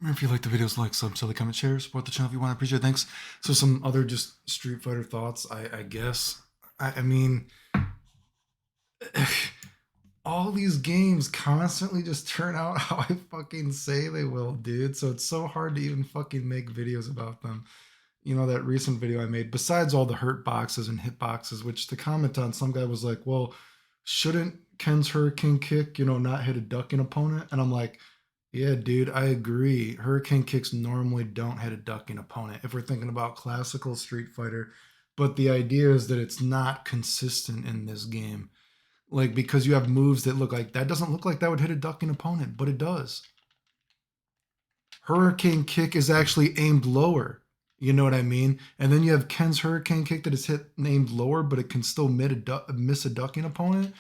If you like the videos, like, sub, comment, share, support the channel if you want. I appreciate it. Thanks. So some other just Street Fighter thoughts, I guess. I mean, all these games constantly just turn out how I fucking say they will, dude. So it's so hard to even fucking make videos about them. You know, that recent video I made, besides all the hurt boxes and hit boxes, which the comment on some guy was like, well, shouldn't Ken's Hurricane Kick, not hit a ducking opponent? And I'm like, yeah, dude, I agree. Hurricane kicks normally don't hit a ducking opponent if we're thinking about classical Street Fighter. But the idea is that it's not consistent in this game. Like, because you have moves that look like that doesn't look like that would hit a ducking opponent, but it does. Hurricane Kick is actually aimed lower. You know what I mean? And then you have Ken's Hurricane Kick that is hit aimed lower, but it can still miss a ducking opponent.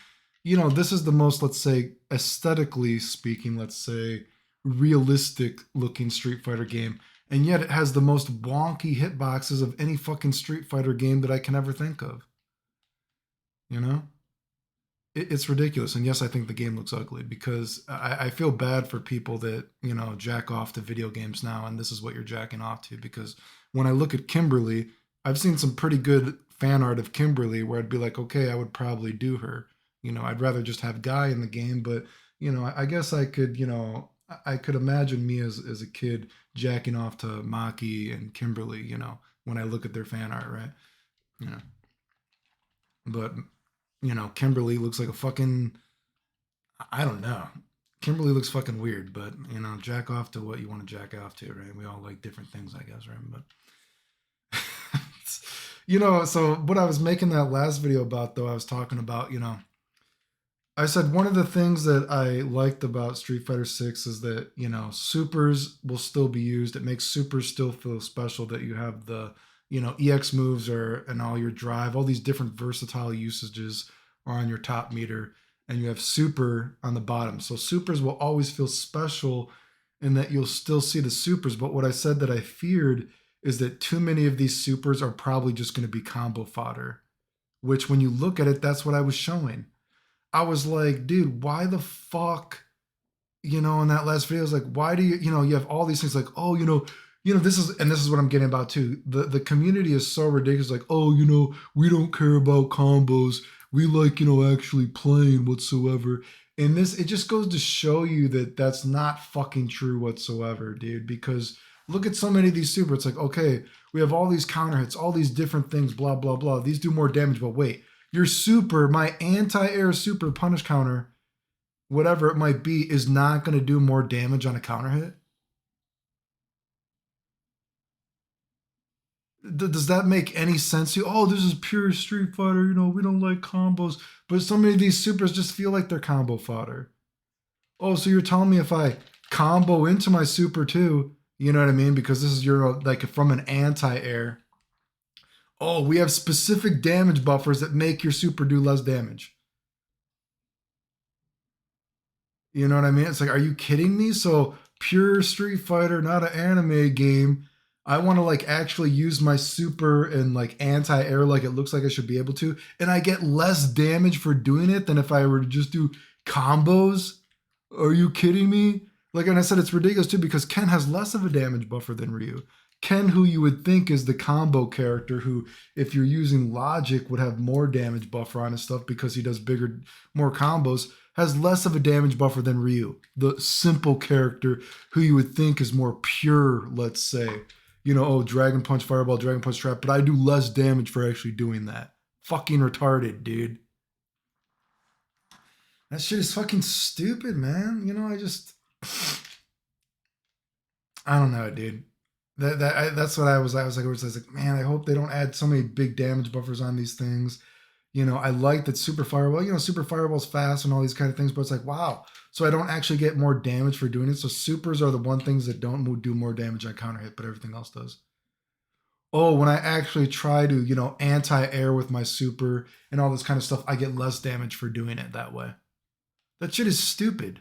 This is the most, let's say, aesthetically speaking, let's say, realistic looking Street Fighter game. And yet it has the most wonky hitboxes of any fucking Street Fighter game that I can ever think of. You know? It's ridiculous. And yes, I think the game looks ugly because I feel bad for people that, jack off to video games now. And this is what you're jacking off to. Because when I look at Kimberly, I've seen some pretty good fan art of Kimberly where I'd be like, okay, I would probably do her. I'd rather just have Guy in the game. But, I guess I could, I could imagine me as a kid jacking off to Maki and Kimberly, when I look at their fan art, right? You know, but Kimberly looks like a fucking, I don't know. Kimberly looks fucking weird, but jack off to what you want to jack off to, right? We all like different things, I guess, right? But so what I was making that last video about, though, I was talking about, I said one of the things that I liked about Street Fighter 6 is that, supers will still be used. It makes supers still feel special that you have the, EX moves and all your drive, all these different versatile usages are on your top meter, and you have super on the bottom. So supers will always feel special in that you'll still see the supers. But what I said that I feared is that too many of these supers are probably just going to be combo fodder, which when you look at it, that's what I was showing. I was like, dude, why the fuck, in that last video, I was like, why do you have all these things like, oh, this is what I'm getting about too. The community is so ridiculous. Like, oh, we don't care about combos. We like, actually playing whatsoever. And it just goes to show you that that's not fucking true whatsoever, dude. Because look at so many of these super. It's like, okay, we have all these counter hits, all these different things, blah, blah, blah. These do more damage, but wait, your super, my anti-air super punish counter, whatever it might be, is not going to do more damage on a counter hit? Does that make any sense to you? Oh, this is pure Street Fighter. We don't like combos. But so many of these supers just feel like they're combo fodder. Oh, so you're telling me if I combo into my super too, you know what I mean? Because this is like from an anti-air. Oh, we have specific damage buffers that make your super do less damage. You know what I mean? It's like, are you kidding me? So pure Street Fighter, not an anime game. I want to like actually use my super and like anti-air like it looks like I should be able to, and I get less damage for doing it than if I were to just do combos. Are you kidding me? Like, and I said it's ridiculous too because Ken has less of a damage buffer than Ryu. Ken, who you would think is the combo character, who, if you're using logic, would have more damage buffer on his stuff because he does more combos, has less of a damage buffer than Ryu, the simple character who you would think is more pure, let's say. Oh, Dragon Punch, Fireball, Dragon Punch Trap, but I do less damage for actually doing that. Fucking retarded, dude. That shit is fucking stupid, man. I don't know, dude. That's what I was like, man, I hope they don't add so many big damage buffers on these things. I like that Super Fireball, Super Fireball's fast and all these kind of things, but it's like, wow. So I don't actually get more damage for doing it. So supers are the one things that don't do more damage on counter hit, but everything else does. Oh, when I actually try to, anti-air with my super and all this kind of stuff, I get less damage for doing it that way. That shit is stupid,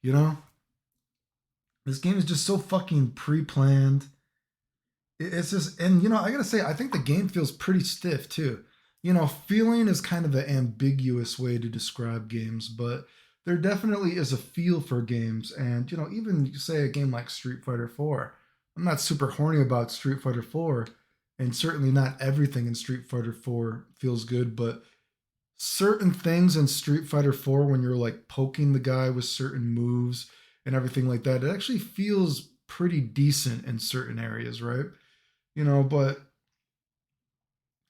you know? This game is just so fucking pre-planned. It's just, and I gotta say, I think the game feels pretty stiff too. Feeling is kind of an ambiguous way to describe games, but there definitely is a feel for games, and even say a game like Street Fighter 4. I'm not super horny about Street Fighter 4, and certainly not everything in Street Fighter 4 feels good, but certain things in Street Fighter 4 when you're like poking the guy with certain moves and everything like that, it actually feels pretty decent in certain areas, right? But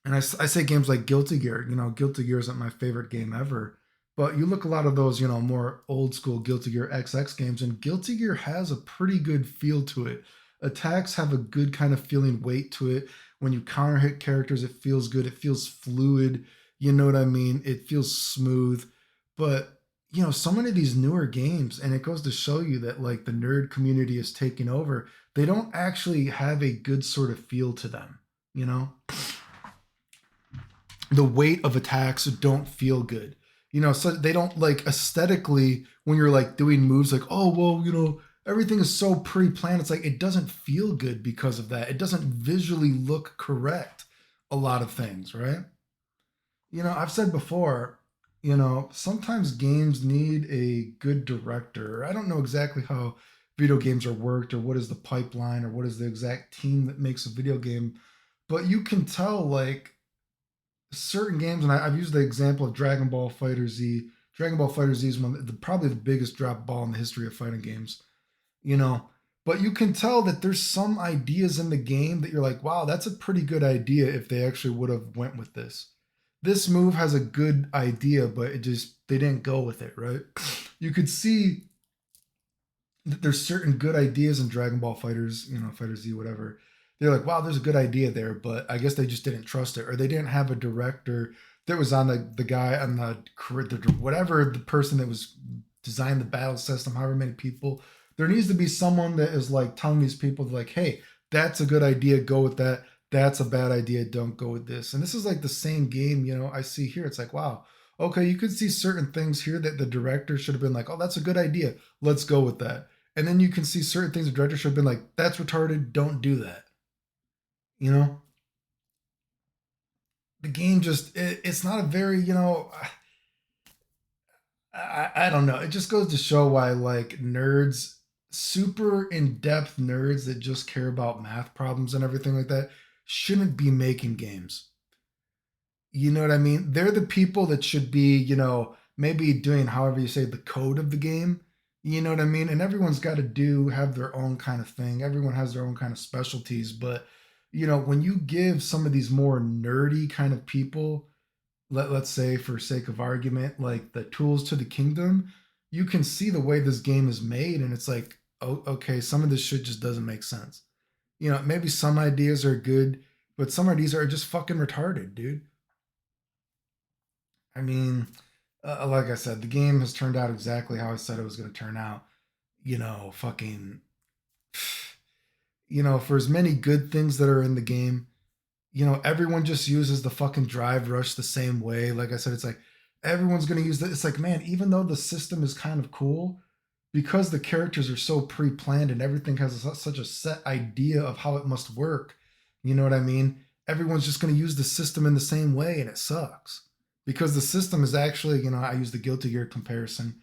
and I say games like Guilty Gear. Guilty Gear isn't my favorite game ever, but you look a lot of those, more old school Guilty Gear XX games, and Guilty Gear has a pretty good feel to it. Attacks have a good kind of feeling weight to it. When you counter hit characters, it feels good. It feels fluid. You know what I mean? It feels smooth. But so many of these newer games, and it goes to show you that like the nerd community is taking over. They don't actually have a good sort of feel to them. You know, the weight of attacks don't feel good. So they don't like aesthetically when you're like doing moves like, oh, well, everything is so pre-planned. It's like it doesn't feel good because of that. It doesn't visually look correct. A lot of things, right? I've said before, sometimes games need a good director. I don't know exactly how video games are worked or what is the pipeline or what is the exact team that makes a video game, but you can tell like certain games, and I've used the example of Dragon Ball Fighter Z. Dragon Ball Fighter Z is probably the biggest drop ball in the history of fighting games. You know, but you can tell that there's some ideas in the game that you're like, wow, that's a pretty good idea if they actually would have went with this. This move has a good idea, but they didn't go with it, right? You could see that there's certain good ideas in Dragon Ball Fighters, Fighter Z, whatever. They're like, wow, there's a good idea there, but I guess they just didn't trust it, or they didn't have a director that was on the guy on the whatever the person that was designed the battle system, however many people. There needs to be someone that is like telling these people like, hey, that's a good idea, go with that. That's a bad idea, don't go with this. And this is like the same game, I see here. It's like, wow, okay, you could see certain things here that the director should have been like, oh, that's a good idea, let's go with that. And then you can see certain things the director should have been like, that's retarded, don't do that. You know, the game it's not a very, I don't know. It just goes to show why like nerds, super in-depth nerds that just care about math problems and everything like that, shouldn't be making games. You know what I mean? They're the people that should be, maybe doing however you say the code of the game. You know what I mean? And everyone's got to have their own kind of thing. Everyone has their own kind of specialties. But, when you give some of these more nerdy kind of people, let's say for sake of argument, like the tools to the kingdom, you can see the way this game is made. And it's like, oh, okay, some of this shit just doesn't make sense. Maybe some ideas are good, but some ideas are just fucking retarded, dude. I mean, like I said, the game has turned out exactly how I said it was going to turn out. Fucking, for as many good things that are in the game, everyone just uses the fucking drive rush the same way. Like I said, it's like everyone's going to use that. It's like, man, even though the system is kind of cool, because the characters are so pre-planned and everything has such a set idea of how it must work. You know what I mean? Everyone's just going to use the system in the same way, and it sucks because the system is actually, I use the Guilty Gear comparison.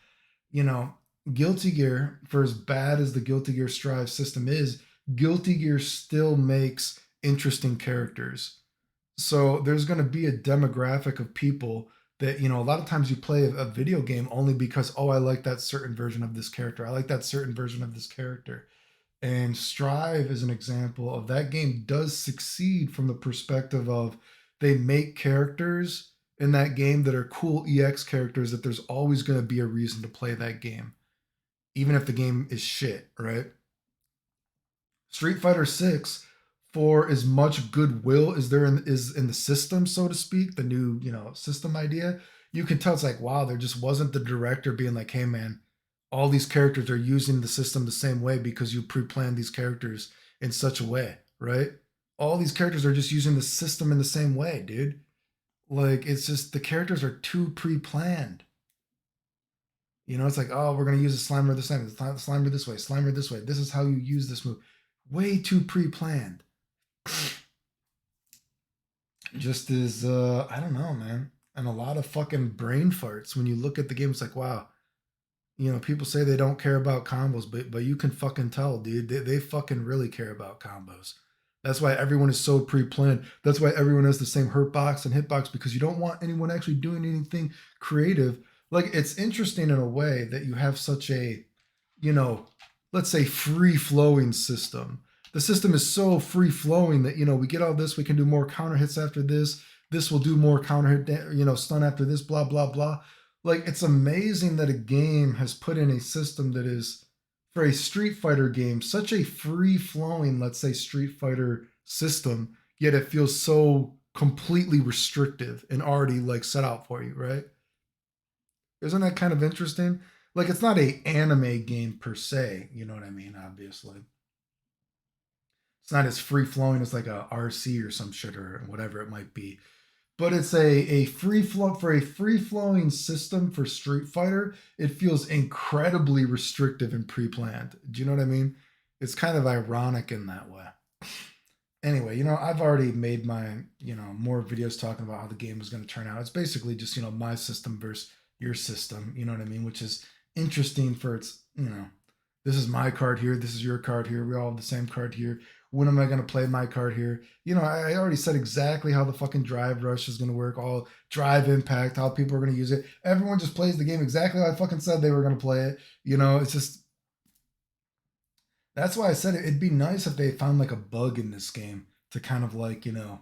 You know, Guilty Gear, for as bad as the Guilty Gear Strive system is, Guilty Gear still makes interesting characters. So there's going to be a demographic of people that, a lot of times you play a video game only because, oh, I like that certain version of this character. I like that certain version of this character. And Strive is an example of that game does succeed from the perspective of they make characters in that game that are cool EX characters that there's always going to be a reason to play that game, even if the game is shit, right? Street Fighter 6, for as much goodwill as is in the system, so to speak, the new, system idea, you can tell it's like, wow, there just wasn't the director being like, hey man, all these characters are using the system the same way because you pre-planned these characters in such a way, right? All these characters are just using the system in the same way, dude. Like it's just the characters are too pre-planned. It's like, oh, we're gonna use a Slimer this time, Slimer this way, Slimer this way. This is how you use this move. Way too pre-planned. Just as I don't know, man. And a lot of fucking brain farts when you look at the game. It's like, wow. You know, people say they don't care about combos, but you can fucking tell, dude. They fucking really care about combos. That's why everyone is so pre-planned. That's why everyone has the same hurt box and hitbox, because you don't want anyone actually doing anything creative. Like, it's interesting in a way that you have such a, you know, let's say free flowing system. The system is so free flowing that, you know, we get all this, we can do more counter hits after this. This will do more counter hit, you know, stun after this, blah blah blah. Like, it's amazing that a game has put in a system that is, for a Street Fighter game, such a free flowing, let's say, Street Fighter system, yet it feels so completely restrictive and already like set out for you, right? Isn't that kind of interesting? Like, it's not a anime game per se, you know what I mean? Obviously, it's not as free flowing as like a RC or some shit or whatever it might be. But it's a free flow, for a free flowing system for Street Fighter. It feels incredibly restrictive and pre-planned. Do you know what I mean? It's kind of ironic in that way. Anyway, you know, I've already made my, you know, more videos talking about how the game is going to turn out. It's basically just, you know, my system versus your system, you know what I mean? Which is interesting for its, you know, this is my card here, this is your card here, we all have the same card here. When am I going to play my card here? You know, I already said exactly how the fucking drive rush is going to work, all drive impact, how people are going to use it. Everyone just plays the game exactly how I fucking said they were going to play it. You know, it's just, that's why I said it'd be nice if they found like a bug in this game to kind of like, you know,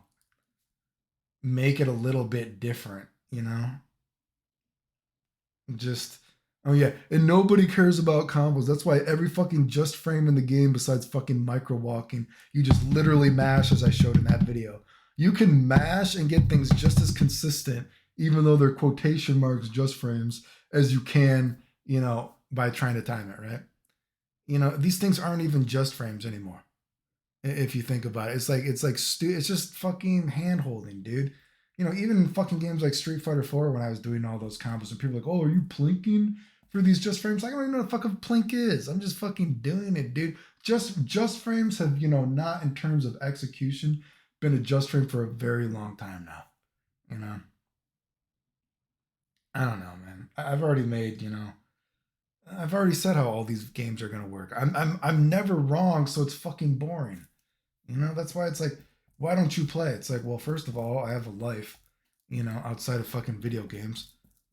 make it a little bit different, you know? Just, oh yeah, and nobody cares about combos. That's why every fucking just frame in the game, besides fucking micro walking, you just literally mash, as I showed in that video. You can mash and get things just as consistent, even though they're quotation marks just frames, as you can, you know, by trying to time it, right? You know, these things aren't even just frames anymore. If you think about it, it's just fucking hand holding, dude. You know, even in fucking games like Street Fighter 4, when I was doing all those combos, and people are like, "Oh, are you plinking for these just frames?" Like, I don't even know what the fuck a plink is. I'm just fucking doing it, dude. Just frames have, you know, not in terms of execution, been a just frame for a very long time now. You know, I don't know, man. I've already made, you know, I've already said how all these games are gonna work. I'm never wrong, so it's fucking boring. You know, that's why it's like, why don't you play? It's like, well, first of all, I have a life, you know, outside of fucking video games.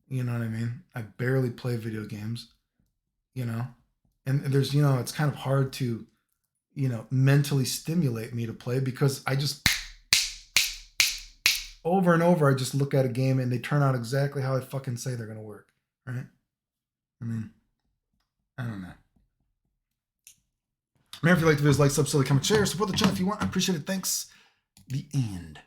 You know what I mean? I barely play video games, you know? And there's, you know, it's kind of hard to, you know, mentally stimulate me to play, because I just, over and over, I just look at a game and they turn out exactly how I fucking say they're going to work, right? I mean, I don't know. Man, if you like the videos, like, sub, comment, share, support the channel if you want. I appreciate it. Thanks. The end.